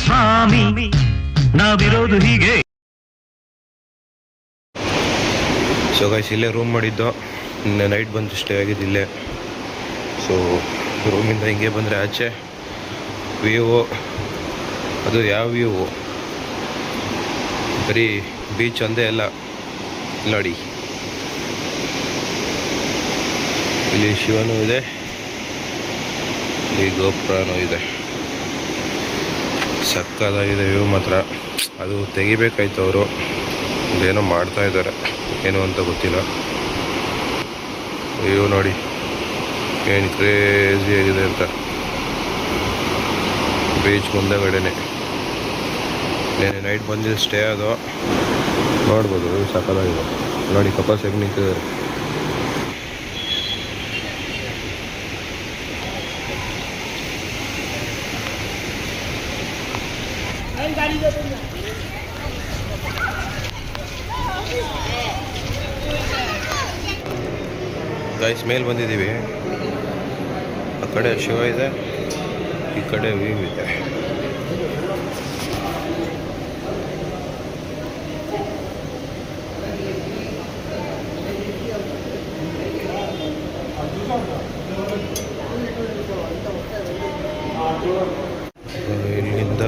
ಸ್ವಾಮಿ ನಾವಿರೋದು ಹೀಗೆ. So guys ಇಲ್ಲೇ ರೂಮ್ ಮಾಡಿದ್ದು, ನಿನ್ನೆ ನೈಟ್ ಬಂದು ಸ್ಟೇ ಆಗಿದ್ದು ಇಲ್ಲೇ. ಸೊ ರೂಮಿಂದ ಹಿಂಗೆ ಬಂದರೆ ಆಚೆ ವ್ಯೂ, ಅದು ಯಾವ ವ್ಯೂ, ಬರೀ ಬೀಚ್ ಒಂದೇ ಅಲ್ಲ ನೋಡಿ. ಇಲ್ಲಿ ಶಿವನೂ ಇದೆ, ಇಲ್ಲಿ ಗೋಪುರನೂ ಇದೆ. ಸಕ್ಕದಾಗಿದೆ ವ್ಯೂ ಮಾತ್ರ. ಅದು ತೆಗಿಬೇಕಾಯ್ತು, ಅವರು ಏನೋ ಮಾಡ್ತಾ ಇದ್ದಾರೆ, ಏನು ಅಂತ ಗೊತ್ತಿಲ್ಲ. ವ್ಯೂ ನೋಡಿ ಏನು ಕ್ರೇಜಿ ಆಗಿದೆ ಅಂತ. ಬೀಚ್ ಮುಂದೆಗಡೆನೆ ನೆನೆ ನೈಟ್ ಬಂದಿದ್ದು ಸ್ಟೇ ಅದು ನೋಡ್ಬೋದು. ಸಕ್ಕದಾಗಿದೆ ನೋಡಿ, ಕಪಲ್ಸ್ ಹೇಗೆ ನಿಂತಿದ್ದಾರೆ. ಗೈಸ್ ಮೇಲೆ ಬಂದಿದ್ದೀವಿ. ಆ ಕಡೆ ಶಿವ ಇದೆ, ಈ ಕಡೆ ವ್ಯೂ ಇದೆ. ಇಲ್ಲಿಂದ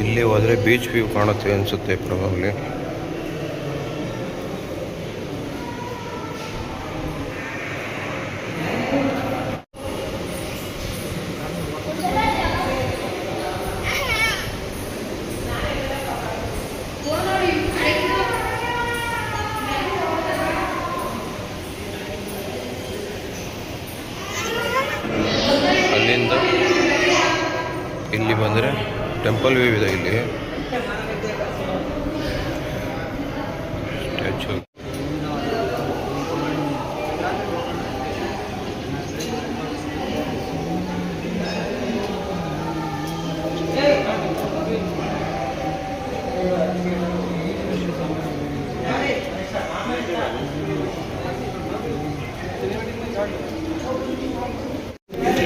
ಇಲ್ಲಿ ಹೋದರೆ ಬೀಚ್ ವ್ಯೂ ಕಾಣುತ್ತೆ ಅನಿಸುತ್ತೆ ಪ್ರಾಬಬ್ಲಿ. ಅಲ್ಲಿಂದ ಇಲ್ಲಿ ಬಂದರೆ ಟೆಂಪಲ್ ವ್ಯೂ ಇದೆ. ಇಲ್ಲಿ ಸ್ಟ್ಯಾಚು.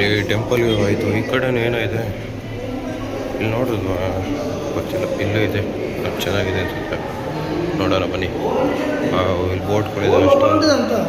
ಇಲ್ಲಿ ಟೆಂಪಲ್ ವ್ಯೂ ಆಯಿತು. ಈ ಕಡೆನೂ ಏನೋ ಇದೆ, ಇಲ್ಲಿ ನೋಡೋದು ಗೊತ್ತಿಲ್ಲ. ಇಲ್ಲೂ ಇದೆ, ಚೆನ್ನಾಗಿದೆ ಅನ್ಸುತ್ತೆ. ನೋಡೋಣ ಬನ್ನಿ. ಇಲ್ಲಿ ಬೋಟ್ಗಳಿದೆ ಅಷ್ಟು.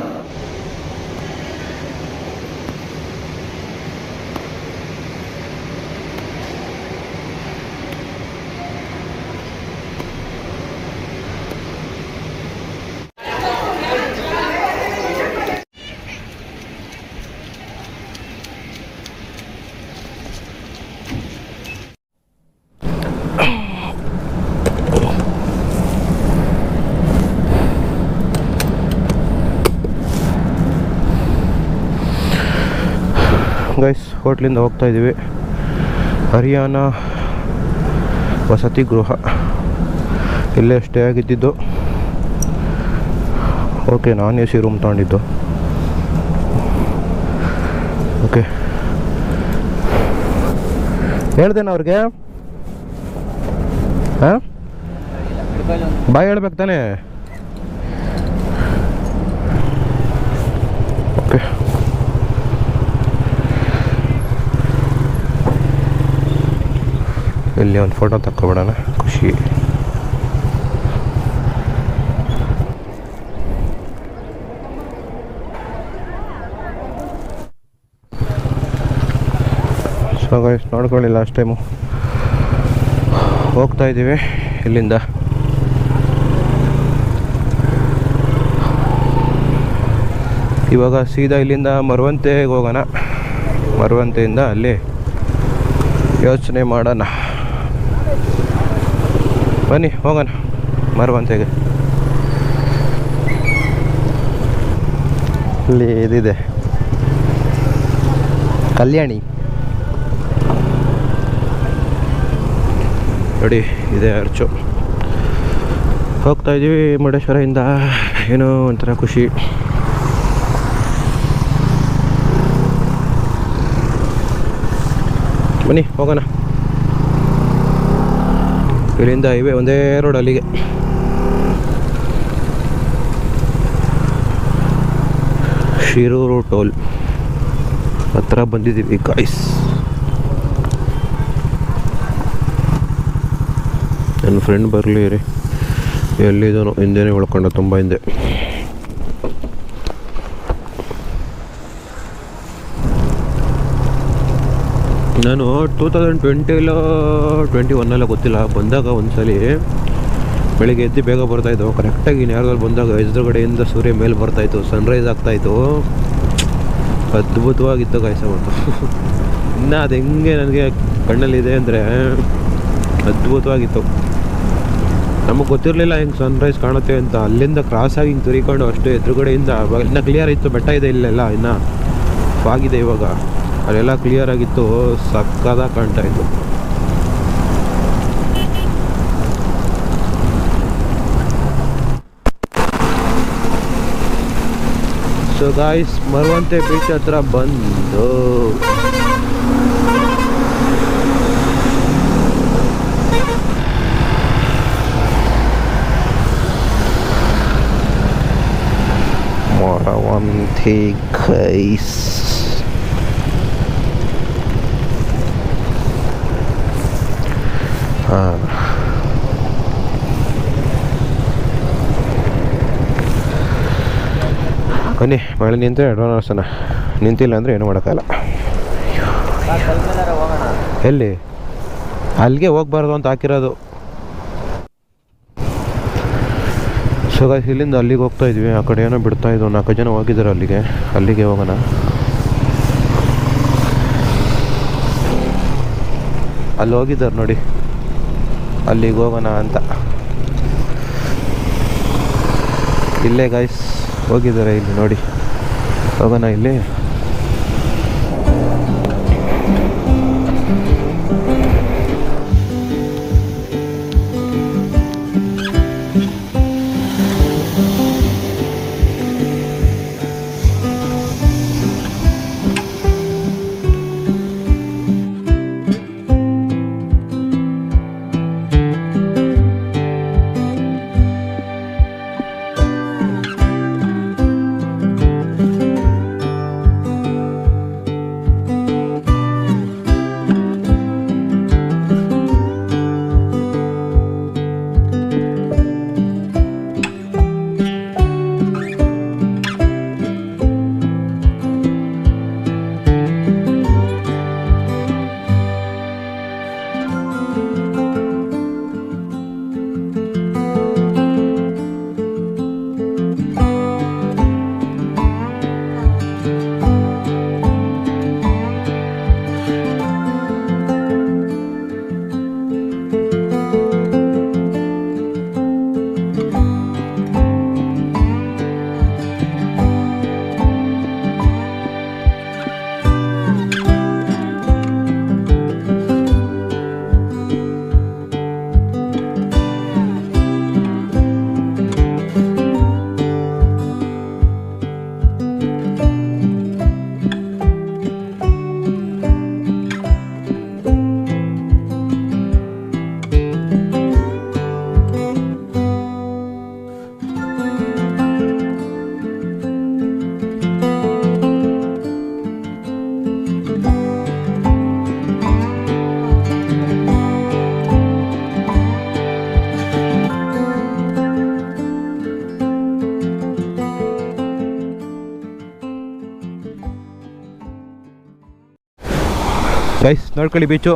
ಗೈಸ್ ಹೋಟ್ಲಿಂದ ಹೋಗ್ತಾ ಇದ್ದೀವಿ. ಹರಿಯಾಣ ವಸತಿ ಗೃಹ, ಇಲ್ಲೇ ಸ್ಟೇ ಆಗಿದ್ದಿದ್ದು. ಓಕೆ, ನಾನ್ AC ರೂಮ್ ತಗೊಂಡಿದ್ದು. ಓಕೆ, ಹೇಳ್ದೇನ ಅವ್ರಿಗೆ? ಹಾಂ, ಬಾಯ್ ಹೇಳ್ಬೇಕು ತಾನೇ? ಓಕೆ, ಇಲ್ಲಿ ಒಂದು ಫೋಟೋ ತಕ್ಕೊಬಿಡೋಣ, ಖುಷಿ. ಸೊ ಗೈಸ್ ನೋಡ್ಕೊಳ್ಳಿ, ಲಾಸ್ಟ್ ಟೈಮು ಹೋಗ್ತಾ ಇದ್ದೀವಿ ಇಲ್ಲಿಂದ. ಇವಾಗ ಸೀದಾ ಇಲ್ಲಿಂದ ಮರವಂತೆಗೆ ಹೋಗೋಣ. ಮರವಂತೆಯಿಂದ ಅಲ್ಲಿ ಯೋಚನೆ ಮಾಡೋಣ. ಬನ್ನಿ ಹೋಗೋಣ ಮರವಂತೆಗೆ. ಇಲ್ಲಿ ಇದಿದೆ ಕಲ್ಯಾಣಿ ನೋಡಿ, ಇದೆ ಅರ್ಚು. ಹೋಗ್ತಾ ಇದ್ದೀವಿ ಮುರುಡೇಶ್ವರದಿಂದ. ಏನೋ ಒಂಥರ ಖುಷಿ. ಬನ್ನಿ ಹೋಗೋಣ. ಇಲ್ಲಿಂದ ಹೈವೇ ಒಂದೇ ರೋಡ್ ಅಲ್ಲಿಗೆ. ಶಿರೂರು ಟೋಲ್ ಹತ್ರ ಬಂದಿದ್ದೀವಿ ಗಾಯ್ಸ್. ನನ್ನ ಫ್ರೆಂಡ್ ಬರಲಿ ರೀ, ಎಲ್ಲಿದ್ದಾನೋ ಹಿಂದೆನೇ ಉಳ್ಕೊಂಡ, ತುಂಬ ಹಿಂದೆ. ನಾನು 2020 21 ಗೊತ್ತಿಲ್ಲ, ಬಂದಾಗ ಒಂದ್ಸಲಿ ಬೆಳಿಗ್ಗೆ ಎದ್ದು ಬೇಗ ಬರ್ತಾಯಿತ್ತು ಕರೆಕ್ಟಾಗಿ. ಯಾರ್ದಲ್ಲಿ ಬಂದಾಗ ಎದುರುಗಡೆಯಿಂದ ಸೂರ್ಯ ಮೇಲೆ ಬರ್ತಾಯಿತ್ತು, ಸನ್ರೈಸ್ ಆಗ್ತಾಯಿತ್ತು. ಅದ್ಭುತವಾಗಿತ್ತು ಗಾಯ್ಸ ಮತ್ತು ಇನ್ನು ಅದು ಹೆಂಗೆ ನನಗೆ ಕಣ್ಣಲ್ಲಿದೆ ಅಂದರೆ ಅದ್ಭುತವಾಗಿತ್ತು. ನಮಗೆ ಗೊತ್ತಿರಲಿಲ್ಲ ಹೆಂಗೆ ಸನ್ರೈಸ್ ಕಾಣುತ್ತೆ ಅಂತ. ಅಲ್ಲಿಂದ ಕ್ರಾಸಾಗಿ ಹಿಂಗೆ ತಿರ್ಕೊಂಡು ಅಷ್ಟು ಎದುರುಗಡೆಯಿಂದ ಇನ್ನೂ ಕ್ಲಿಯರ್ ಇತ್ತು. ಬೆಟ್ಟ ಇದೆ ಇಲ್ಲೆಲ್ಲ, ಇನ್ನು ಆಗಿದೆ ಇವಾಗ. ಅಲ್ಲೆಲ್ಲ ಕ್ಲಿಯರ್ ಆಗಿತ್ತು, ಸಕ್ಕದಾಗಿ ಕಾಣ್ತಾ ಇತ್ತು. ಸೊ ಗಾಯ್ಸ್, ಮರವಂತೆ ಬೀಚ್ ಹತ್ರ ಬಂದು ಮರವಂತೆ ಗೈಸ್. ಬನ್ನಿ, ಮಳೆ ನಿಂತರೆ ಅಡ್ವಾನ್ಸನ, ನಿಂತಿಲ್ಲ ಅಂದರೆ ಏನೂ ಮಾಡೋಕ್ಕಾಗಲ್ಲ. ಎಲ್ಲಿ ಅಲ್ಲಿಗೆ ಹೋಗ್ಬಾರ್ದು ಅಂತ ಹಾಕಿರೋದು. ಸೊ ಗಾಯ್ಸ್, ಇಲ್ಲಿಂದ ಅಲ್ಲಿಗೆ ಹೋಗ್ತಾ ಇದ್ವಿ. ಆ ಕಡೆ ಏನೋ ಬಿಡ್ತಾ ಇದ್ವು, 4 ಜನ ಹೋಗಿದ್ದಾರೆ ಅಲ್ಲಿಗೆ ಹೋಗೋಣ. ಅಲ್ಲಿ ಹೋಗಿದ್ದಾರೆ ನೋಡಿ, ಅಲ್ಲಿಗೆ ಹೋಗೋಣ ಅಂತ. ಇಲ್ಲೇ ಗಾಯ್ಸ್ ಹೋಗಿದ್ದಾರೆ, ಇಲ್ಲಿ ನೋಡಿ, ಹೋಗೋಣ ಇಲ್ಲಿ. ಗೈಸ್ ನೋಡ್ಕೊಳ್ಳಿ, ಬೀಚು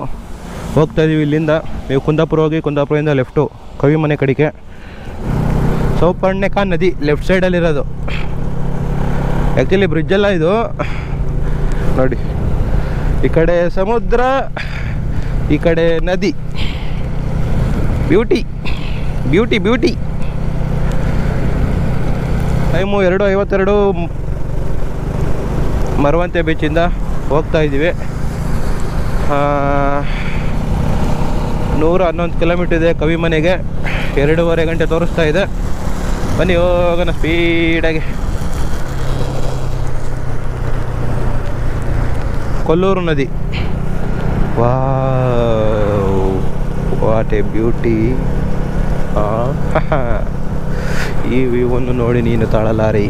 ಹೋಗ್ತಾ ಇದೀವಿ ಇಲ್ಲಿಂದ. ನೀವು ಕುಂದಾಪುರ ಹೋಗಿ, ಕುಂದಾಪುರದಿಂದ ಲೆಫ್ಟು ಕವಿ ಮನೆ ಕಡೆಗೆ ಸೌಪರ್ಣಿಕಾ ನದಿ ಲೆಫ್ಟ್ ಸೈಡಲ್ಲಿರೋದು. ಆ್ಯಕ್ಚುಲಿ ಬ್ರಿಡ್ಜೆಲ್ಲ ಇದು ನೋಡಿ, ಈ ಕಡೆ ಸಮುದ್ರ, ಈ ಕಡೆ ನದಿ. Beauty beauty beauty. Time 2:52 Maravanthe ಬೀಚಿಂದ ಹೋಗ್ತಾ ಇದ್ದೀವಿ. 111 ಕಿಲೋಮೀಟರ್ ಇದೆ ಕವಿ ಮನೆಗೆ. 2.5 ಗಂಟೆ ತೋರಿಸ್ತಾ ಇದೆ. ಬನ್ನಿ ಹೋಗೋಣ ಸ್ಪೀಡಾಗಿ. ಕೊಲ್ಲೂರು ನದಿ. What A beauty. ಈ ವ್ಯೂವನ್ನು ನೋಡಿ ನೀನು ತಾಳಲಾರಿ.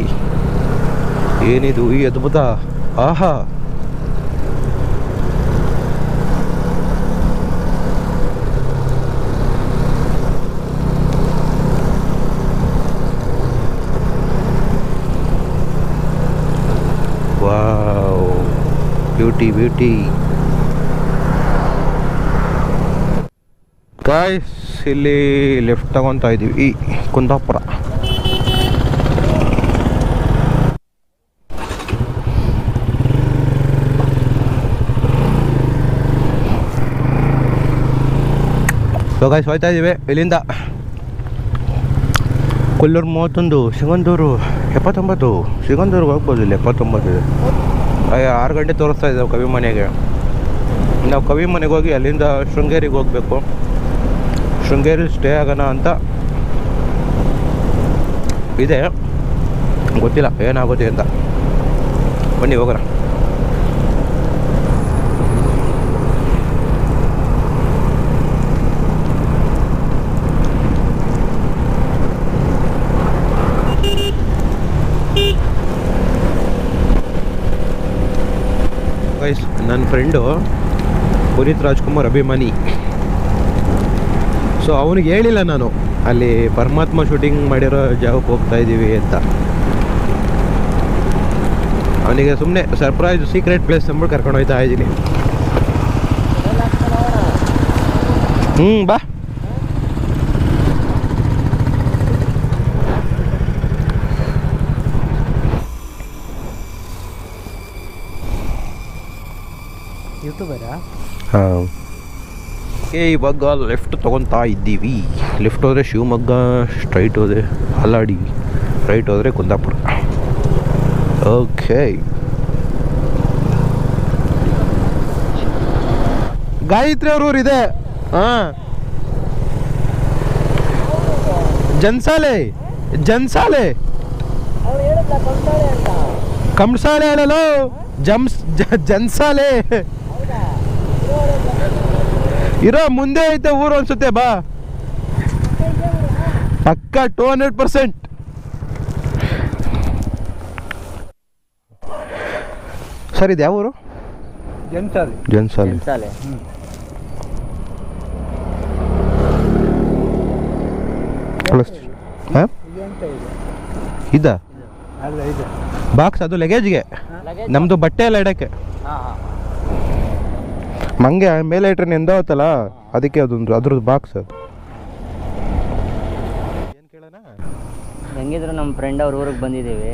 ಏನಿದು ಈ ಅದ್ಭುತ. ಆಹಾ, ಬ್ಯೂಟಿ ಗಾಯ್ಸ್. ಇಲ್ಲಿ ಲೆಫ್ಟ್ ತಗೊತಾ ಇದ್ದೀವಿ ಕುಂದಾಪುರ. ಸೊ ಗಾಯ್ಸ್ ಹೋಗ್ತಾ ಇದ್ದೀವಿ ಇಲ್ಲಿಂದ. ಕೊಲ್ಲೂರು 31, ಸಿಗಂದೂರು 79. ಸಿಗಂದೂರಿಗೆ ಹೋಗ್ಬೋದು, ಇಲ್ಲಿ 79 ಇದೆ. 6 ಗಂಟೆ ತೋರಿಸ್ತಾ ಇದ್ದಾವೆ ಕವಿ ಮನೆಗೆ. ನಾವು ಕವಿ ಮನೆಗೆ ಹೋಗಿ ಅಲ್ಲಿಂದ ಶೃಂಗೇರಿಗೆ ಹೋಗಬೇಕು. ಶೃಂಗೇರಿ ಸ್ಟೇ ಆಗೋಣ ಅಂತ ಇದೆ, ಗೊತ್ತಿಲ್ಲ ಏನಾಗುತ್ತೆ ಅಂತ. ಬನ್ನಿ ಹೋಗೋಣ. ನನ್ನ ಫ್ರೆಂಡು ಪುನೀತ್ ರಾಜ್ಕುಮಾರ್ ಅಭಿಮಾನಿ. ಸೊ ಅವನಿಗೆ ಹೇಳಿಲ್ಲ ನಾನು ಅಲ್ಲಿ ಪರಮಾತ್ಮ ಶೂಟಿಂಗ್ ಮಾಡಿರೋ ಜಾಗಕ್ಕೆ ಹೋಗ್ತಾ ಇದ್ದೀವಿ ಅಂತ. ಅವನಿಗೆ ಸುಮ್ಮನೆ ಸರ್ಪ್ರೈಸ್ ಸೀಕ್ರೆಟ್ ಪ್ಲೇಸ್ ನಂಬರ್ ಕರ್ಕೊಂಡು ಹೋಗ್ತಾ ಇದ್ದೀನಿ. ಬಾ. ಹಾಂ, ಇವಾಗ ಲೆಫ್ಟ್ ತೊಗೊತಾ ಇದ್ದೀವಿ. ಲೆಫ್ಟ್ ಹೋದರೆ ಶಿವಮೊಗ್ಗ, ಸ್ಟ್ರೈಟ್ ಹೋದರೆ ಹಾಲಾಡಿ, ರೈಟ್ ಹೋದರೆ ಕುಂದಾಪುರ. ಓಕೆ, ಗಾಯತ್ರಿ ಅವ್ರ ಊರಿದೆ. ಹಾಂ, ಜನ್ಸಾಲೆ ಕಂಸಾಳೆ ಹೇಳಲು ಜನ್ಸಾಲೆ ಇರೋ ಮುಂದೆ ಐತೆ ಊರು ಅನ್ಸುತ್ತೆ. ಬಾ, ಪಕ್ಕ 200%. ಸರ್ ಇದು ಯಾವ ಊರು? ಜನ್ಸಾಲೆ. ಇದ ಬಾಕ್ಸ್ ಅದು ಲಗೇಜ್ಗೆ, ನಮ್ಮದು ಬಟ್ಟೆ ಎಲ್ಲ ಇಡೋಕ್ಕೆ. ಮಂಗೆ ಮೇಲೆ ಇಟ್ರೆ ನೆಂದವತ್ತಲ್ಲ, ಅದಕ್ಕೆ ಅದೊಂದು ಅದ್ರದ್ದು ಬಾಕ್ಸ್. ಅದು ಏನು ಕೇಳೋಣ? ಹೆಂಗಿದ್ರು ನಮ್ಮ ಫ್ರೆಂಡ್ ಅವ್ರ ಊರಿಗೆ ಬಂದಿದ್ದೀವಿ,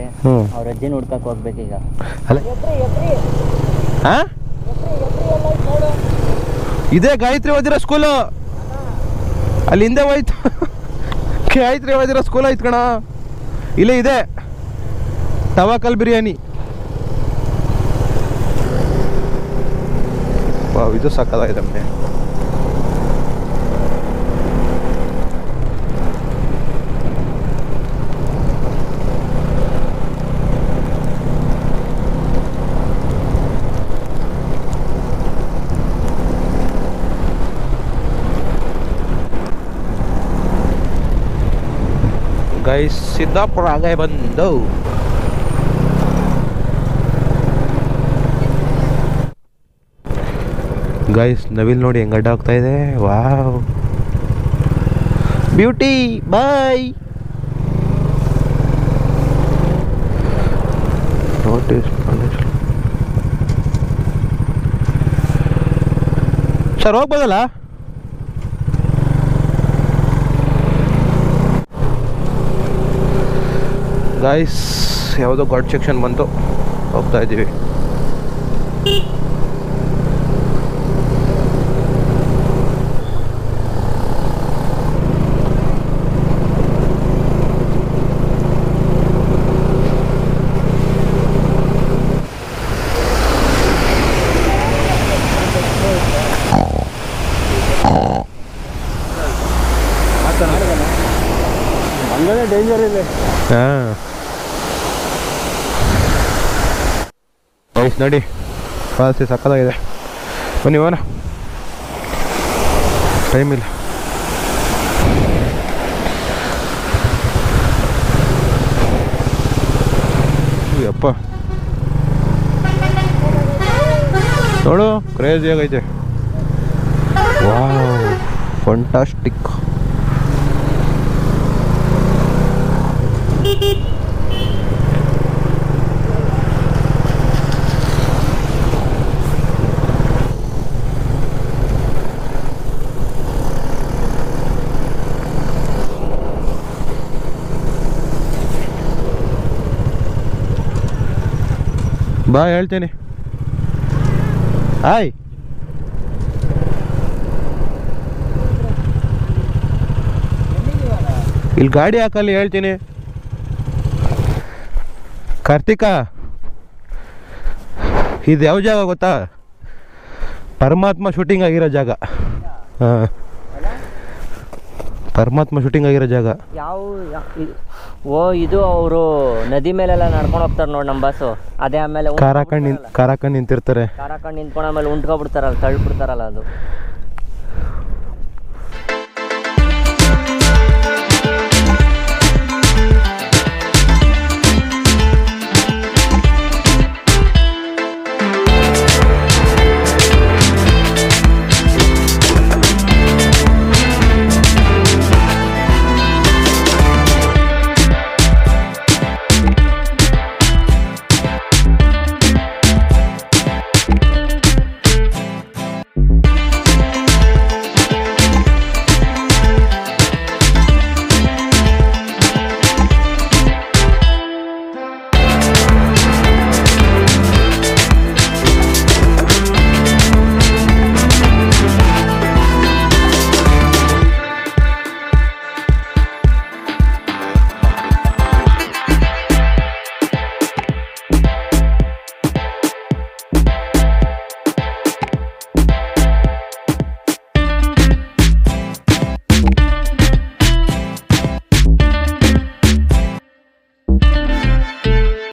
ಅವ್ರ ಅಜ್ಜಿನ ಹುಡ್ಕಕ್ಕೆ ಹೋಗ್ಬೇಕೀಗ. ಅಲ್ಲ ಹಾಂ, ಇದೇ ಗಾಯತ್ರಿ ಓದಿರೋ ಸ್ಕೂಲು, ಅಲ್ಲಿ ಹಿಂದೆ ಹೋಯ್ತು. ಗಾಯತ್ರಿ ಓದಿರೋ ಸ್ಕೂಲ್ ಆಯ್ತು ಕಣ. ಇಲ್ಲೇ ಇದೆ ತವಾಕಲ್ ಬಿರಿಯಾನಿ. ವಾವ್, ಇದು ಸಕ್ಕತ್ತಾಗಿದೆ ಮನೆ. ಗೈಸ್, ಸಿದ್ದಾಪುರ ಆಗ ಬಂದು ಗೈಸ್, ನವಿಲ್ ನೋಡಿ ಹೆಂಗ್ ಅಡ್ಡ ಆಗ್ತಾ ಇದೆ. Wow, beauty. ಬಾಯ್. ಸರ್ ಹೋಗ್ಬೋದಲ್ಲ? ಗೈಸ್, ಯಾವುದೋ ಗಾಡ್ ಸೆಕ್ಷನ್ ಬಂತು, ಹೋಗ್ತಾ ಇದ್ದೀವಿ. ಡೇಂಜರ್ ಇದೆ. ಹಾಂ, ನೋಡಿ ಫಾಲ್ಸ್ ಸಕ್ಕತ್ತಾಗಿದೆ. ಬನ್ನಿ ಹೋಗೋಣ, ಟೈಮ್ ಇಲ್ಲ. ಅಪ್ಪ ನೋಡು, ಕ್ರೇಜಿ ಆಗೈತೆ. Wow, fantastic. ಬಾ ಹೇಳ್ತೀನಿ. ಹಾಯ್ ಇಲ್ಲಿ ಗಾಡಿ ಹಾಕಲ್ಲಿ ಹೇಳ್ತೀನಿ. ಕಾರ್ತಿಕ, ಇದು ಯಾವ ಜಾಗ ಗೊತ್ತಾ? ಪರಮಾತ್ಮ ಶೂಟಿಂಗ್ ಆಗಿರೋ ಜಾಗ. ಹಾಂ, ಪರಮಾತ್ಮ ಶೂಟಿಂಗ್ ಆಗಿರೋ ಜಾಗ. ಓ ಇದು ಅವರು ನದಿ ಮೇಲೆಲ್ಲ ನಡ್ಕೊಂಡು ಹೋಗ್ತಾರೆ ನೋಡಿ ನಮ್ಮ ಬಸ್ಸು. ಅದೇ ಆಮೇಲೆ ಕಾರ್ ಹಾಕೊಂಡು ನಿಂತಿರ್ತಾರೆ. ಕಾರ್ ಹಾಕೊಂಡು ನಿಂತ್ಕೊಂಡು ಆಮೇಲೆ ಉಂಟ್ಕೊಬಿಡ್ತಾರಲ್ಲ, ತಳ್ಳಿಬಿಡ್ತಾರಲ್ಲ ಅದು.